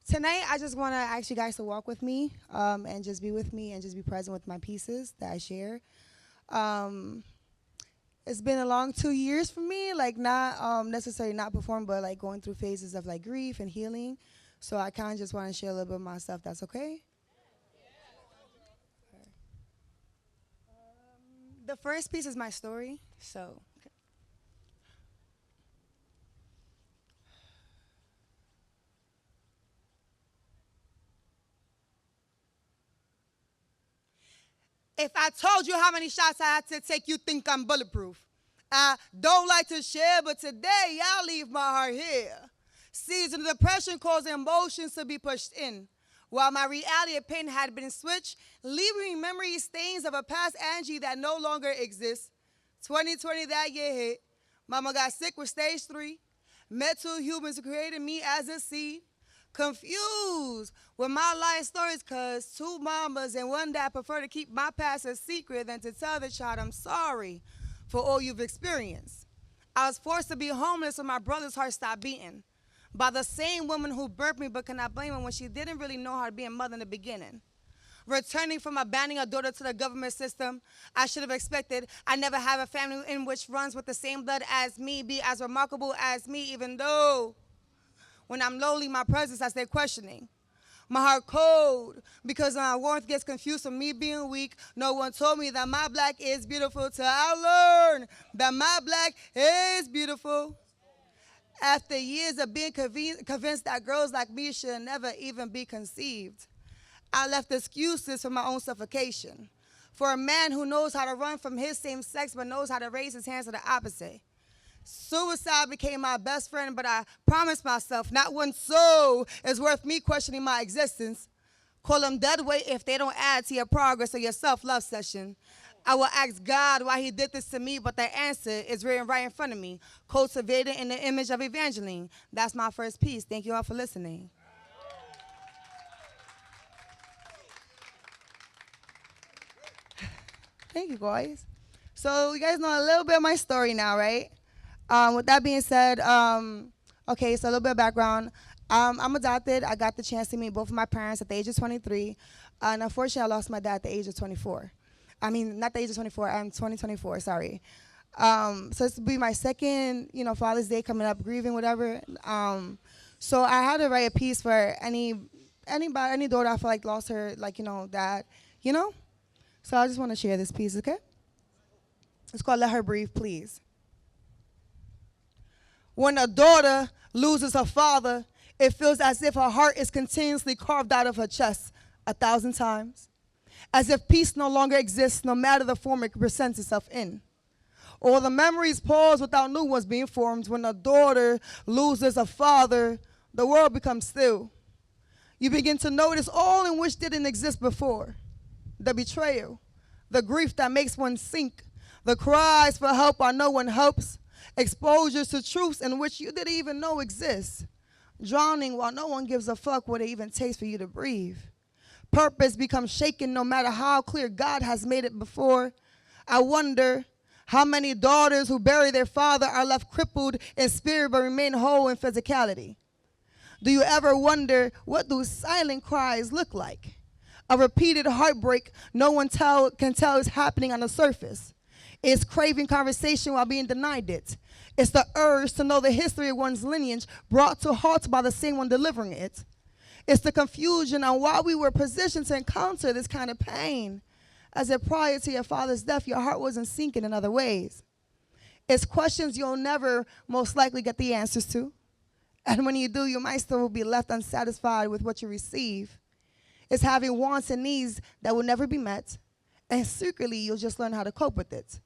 Tonight, I just want to ask you guys to walk with me and just be with me and just be present with my pieces that I share. Um, it's been a long 2 years for me, like not necessarily not performing, but like going through phases of like grief and healing. So I kind of just want to share a little bit of my stuff. That's okay? The first piece is my story. So if I told you how many shots I had to take, you think I'm bulletproof. I don't like to share, but today I'll leave my heart here. Season of depression causing emotions to be pushed in. While my reality of pain had been switched, leaving memory stains of a past Angie that no longer exists. 2020, that year hit. Mama got sick with stage 3. Met two humans who created me as a seed. Confused with my life stories cause two mamas and one dad prefer to keep my past a secret than to tell the child I'm sorry for all you've experienced. I was forced to be homeless when my brother's heart stopped beating by the same woman who birthed me but cannot blame her when she didn't really know how to be a mother in the beginning. Returning from abandoning a daughter to the government system, I should have expected I never have a family in which runs with the same blood as me, be as remarkable as me, even though when I'm lonely, my presence, I stay questioning. My heart cold because my warmth gets confused from me being weak. No one told me that my black is beautiful till I learned that my black is beautiful. After years of being convinced that girls like me should never even be conceived, I left excuses for my own suffocation. For a man who knows how to run from his same sex but knows how to raise his hands to the opposite. Suicide became my best friend, but I promised myself not one soul is worth me questioning my existence. Call them dead weight if they don't add to your progress or your self-love session. I will ask God why he did this to me, but the answer is written right in front of me. Cultivated in the image of Evangeline. That's my first piece. Thank you all for listening. Thank you, guys. So you guys know a little bit of my story now, right? With that being said, okay, so a little bit of background. I'm adopted. I got the chance to meet both of my parents at the age of 23. And unfortunately, I lost my dad at the age of 24. I mean, not the age of 24, I'm 2024, sorry. So this will be my second, Father's Day coming up, grieving, whatever. So I had to write a piece for any daughter I feel like lost her, dad, So I just want to share this piece, okay? It's called Let Her Breathe, Please. When a daughter loses her father, it feels as if her heart is continuously carved out of her chest 1,000 times. As if peace no longer exists, no matter the form it presents itself in. Or the memories pause without new ones being formed. When a daughter loses a father, the world becomes still. You begin to notice all in which didn't exist before. The betrayal, the grief that makes one sink, the cries for help while no one helps, exposures to truths in which you didn't even know exist, drowning while no one gives a fuck what it even takes for you to breathe. Purpose becomes shaken no matter how clear God has made it before. I wonder how many daughters who bury their father are left crippled in spirit but remain whole in physicality. Do you ever wonder what do silent cries look like? A repeated heartbreak no one can tell is happening on the surface. It's craving conversation while being denied it. It's the urge to know the history of one's lineage brought to halt by the same one delivering it. It's the confusion on why we were positioned to encounter this kind of pain, as if prior to your father's death, your heart wasn't sinking in other ways. It's questions you'll never most likely get the answers to. And when you do, you might still be left unsatisfied with what you receive. It's having wants and needs that will never be met, and secretly you'll just learn how to cope with it.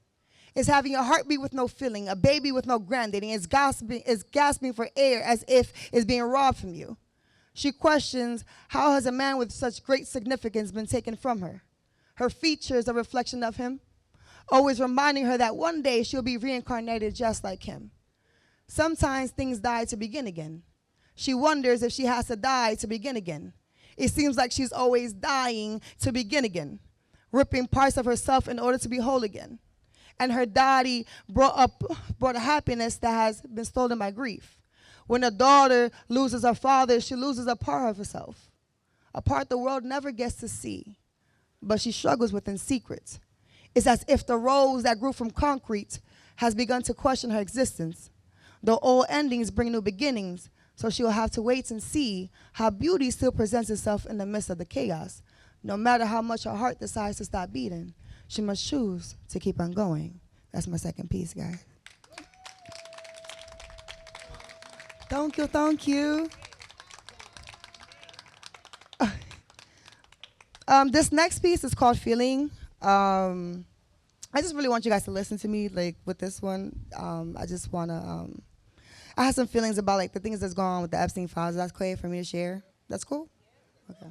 It's having a heartbeat with no feeling, a baby with no granddaddy. It's gasping for air as if it's being robbed from you. She questions, how has a man with such great significance been taken from her? Her features a reflection of him, always reminding her that one day she'll be reincarnated just like him. Sometimes things die to begin again. She wonders if she has to die to begin again. It seems like she's always dying to begin again, ripping parts of herself in order to be whole again. And her daddy brought a happiness that has been stolen by grief. When a daughter loses her father, she loses a part of herself, a part the world never gets to see, but she struggles with in secret. It's as if the rose that grew from concrete has begun to question her existence. The old endings bring new beginnings, so she will have to wait and see how beauty still presents itself in the midst of the chaos. No matter how much her heart decides to stop beating, she must choose to keep on going. That's my second piece, guys. Thank you, thank you. This next piece is called Feeling. I just really want you guys to listen to me, like, with this one. I just want to, I have some feelings about, like, the things that's going on with the Epstein files. That's okay for me to share? That's cool? Okay.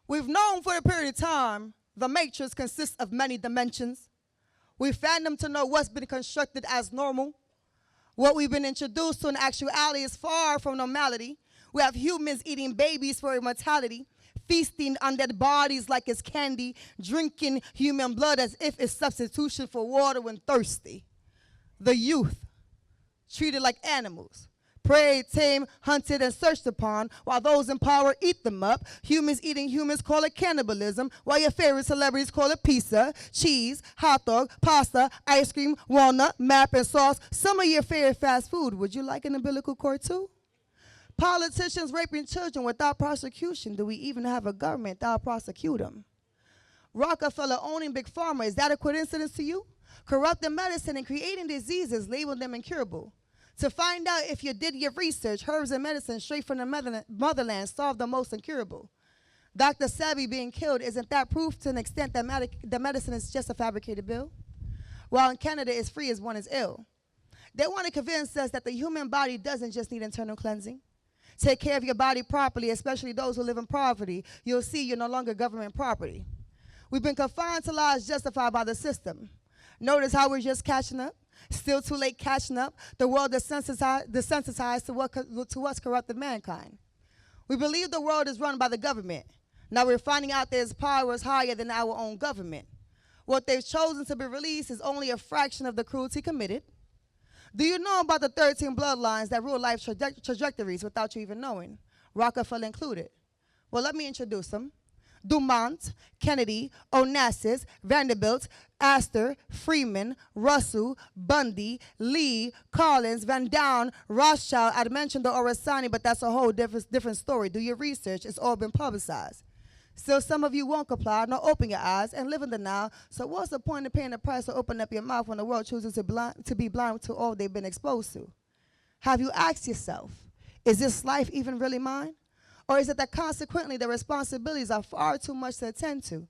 We've known for a period of time the matrix consists of many dimensions. We've found to know what's been constructed as normal. What we've been introduced to in actuality is far from normality. We have humans eating babies for immortality, feasting on dead bodies like it's candy, drinking human blood as if it's substitution for water when thirsty. The youth, treated like animals, preyed, tamed, hunted, and searched upon, while those in power eat them up. Humans eating humans call it cannibalism, while your favorite celebrities call it pizza, cheese, hot dog, pasta, ice cream, walnut, map, and sauce. Some of your favorite fast food. Would you like an umbilical cord too? Politicians raping children without prosecution. Do we even have a government that'll prosecute them? Rockefeller owning Big Pharma. Is that a coincidence to you? Corrupting medicine and creating diseases, labeling them incurable. To find out if you did your research, herbs and medicine straight from the motherland solve the most incurable. Dr. Sebi being killed, isn't that proof to an extent that the medicine is just a fabricated bill? While in Canada, it's free as one is ill. They want to convince us that the human body doesn't just need internal cleansing. Take care of your body properly, especially those who live in poverty. You'll see you're no longer government property. We've been confined to lies justified by the system. Notice how we're just catching up. Still too late catching up. The world is desensitized to what's corrupted mankind. We believe the world is run by the government. Now we're finding out there's powers higher than our own government. What they've chosen to be released is only a fraction of the cruelty committed. Do you know about the 13 bloodlines that rule life trajectories without you even knowing? Rockefeller included. Well, let me introduce them. Dumont, Kennedy, Onassis, Vanderbilt, Astor, Freeman, Russell, Bundy, Lee, Collins, Van Down, Rothschild. I'd mentioned the Orasani, but that's a whole different story. Do your research. It's all been publicized. Still, some of you won't comply, nor open your eyes, and live in denial. So what's the point of paying the price to open up your mouth when the world chooses to be blind to all they've been exposed to? Have you asked yourself, is this life even really mine? Or is it that consequently the responsibilities are far too much to attend to?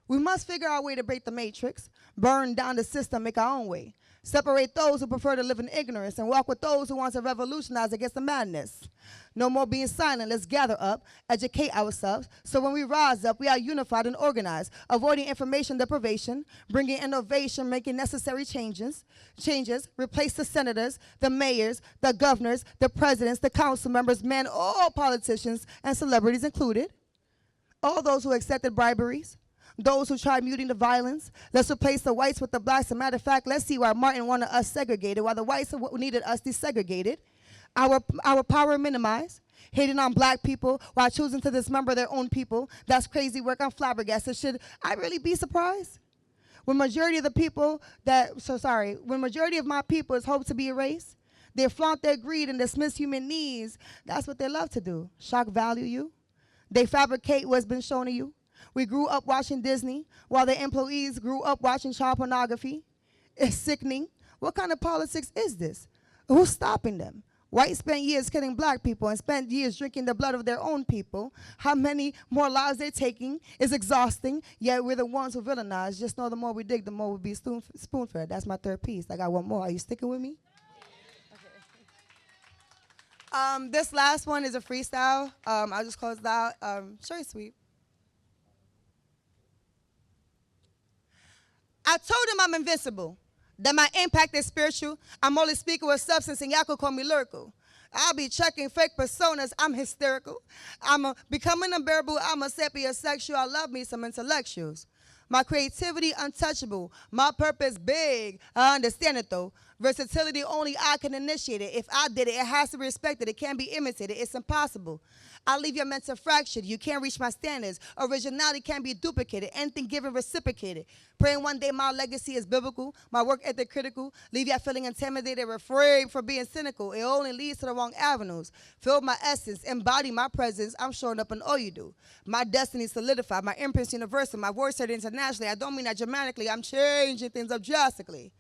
We must figure out a way to break the matrix, burn down the system, make our own way. Separate those who prefer to live in ignorance and walk with those who want to revolutionize against the madness. No more being silent. Let's gather up, educate ourselves, so when we rise up, we are unified and organized, avoiding information deprivation, bringing innovation, making necessary changes, replace the senators, the mayors, the governors, the presidents, the council members, men, all politicians and celebrities included, all those who accepted briberies, those who tried muting the violence. Let's replace the whites with the blacks. As a matter of fact, let's see why Martin wanted us segregated, while the whites needed us desegregated. Our power minimized, hating on black people while choosing to dismember their own people. That's crazy work. I'm flabbergasted. Should I really be surprised? When majority of my people is hoped to be erased, they flaunt their greed and dismiss human needs. That's what they love to do. Shock value you. They fabricate what's been shown to you. We grew up watching Disney, while their employees grew up watching child pornography. It's sickening. What kind of politics is this? Who's stopping them? Whites spent years killing black people and spent years drinking the blood of their own people. How many more lives they're taking is exhausting, yet we're the ones who villainize. Just know the more we dig, the more we'll be spoon-fed. That's my third piece. I got one more. Are you sticking with me? Okay. This last one is a freestyle. I'll just close it out. Short and sweet. I told him I'm invincible, that my impact is spiritual. I'm only speaking with substance, and y'all could call me lyrical. I'll be checking fake personas. I'm hysterical. I'm becoming unbearable. I'm a sapiosexual. I love me some intellectuals. My creativity untouchable. My purpose big. I understand it though. Versatility only I can initiate it. If I did it, it has to be respected. It can't be imitated. It's impossible. I leave your mental fractured. You can't reach my standards. Originality can't be duplicated. Anything given, reciprocated. Praying one day my legacy is biblical, my work ethic critical. Leave you feeling intimidated, afraid for being cynical. It only leads to the wrong avenues. Feel my essence, embody my presence. I'm showing up in all you do. My destiny solidified, my imprints universal, my voice heard internationally. I don't mean that dramatically. I'm changing things up drastically.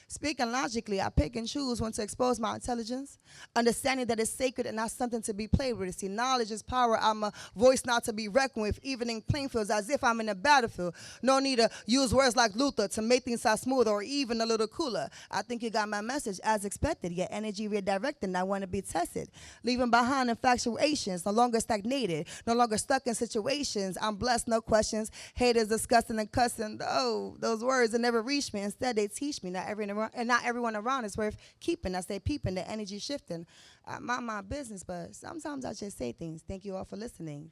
Speaking logically, I pick and choose when to expose my intelligence, understanding that it's sacred and not something to be played with. See, knowledge is power. I'm a voice not to be reckoned with, even in playing fields, as if I'm in a battlefield. No need to use words like Luther to make things sound smoother or even a little cooler. I think you got my message as expected, yet energy redirected, and I want to be tested. Leaving behind infatuations, no longer stagnated, no longer stuck in situations. I'm blessed, no questions. Haters discussing and cussing. Oh, those words that never reach me. Instead, they teach me not everyone around is worth keeping. I stay peeping, the energy shifting. I mind my business, but sometimes I just say things. Thank you all for listening.